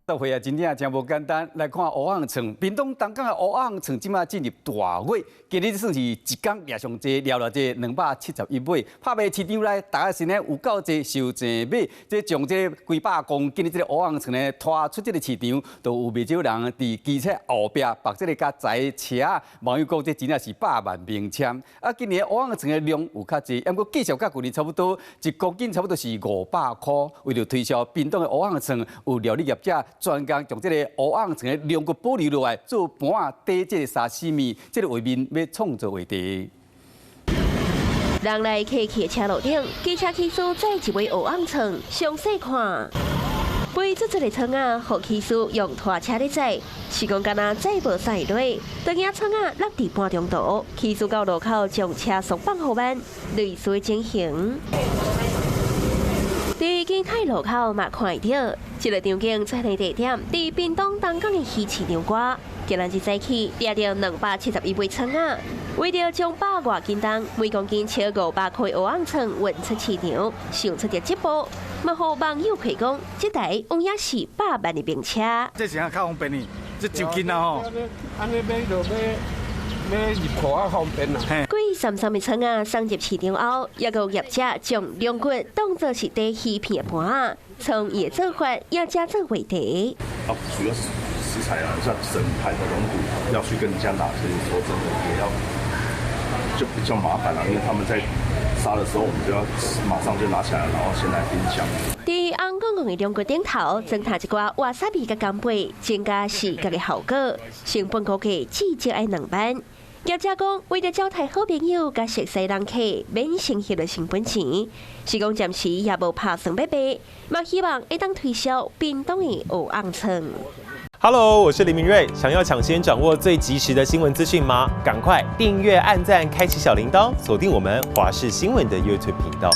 社会啊，真正真无简单。来看乌昂村，屏东东港的乌昂村，即马进入大尾，今日算是一天也上济，了了这271尾。拍卖市场内，大家是呢有够济收钱买，这将这几百公斤的这个乌昂村呢拖出这个市场，都有不少人伫机车后壁绑这个甲载车，网友讲这真正是百万名签。啊，今年乌昂村的量有较济，不过计数甲去年差不多，1公斤差不多是500块。为了推销屏东的乌昂村，有料理业者专工将这个乌昂村的量骨保留落来，做盘啊、底这个沙西米，这个画面要创造话题。人来客去的车路顶，机车骑师载一位乌昂村，详细看。背出这个村啊，互骑师用拖车咧载，是讲敢若载无晒落，当影村啊落伫半中途，骑师到路口将车速放后慢，类似进行。伫金泰路口嘛看到，这个场景出现地点伫屏东东港的鱼市场街。今日一早起，抓到271尾村仔，为了将100外斤重、每公斤超500块的乌昂村运出市场，想出着这步，嘛互网友回讲，这台往也是100万的名车。这是较方便呢，这就斤啊吼。安尼买就买入库较方便啦。贵33的村仔送入市场后，也有业者将两骨当作是底鱼片的盘，从野做法也加做话题。主要是食材啊，像整排的龙骨要去跟人家拿，所以说真的也要就比较麻烦了，因为他们在杀的时候，我们就要马上就拿起来，然后先来冰箱。伫红公公的两骨顶头，增加一寡瓦萨比甲干贝，增加视觉的效果，成本估计至少要2万。业者讲，为了招待好朋友甲熟悉人客，免省下了成本钱，是讲暂时也无打算要卖，嘛希望会当推销屏东的乌昂村。Hello， 我是林明瑞。想要抢先掌握最及时的新闻资讯吗？赶快订阅、按赞、开启小铃铛，锁定我们华视新闻的 YouTube 频道。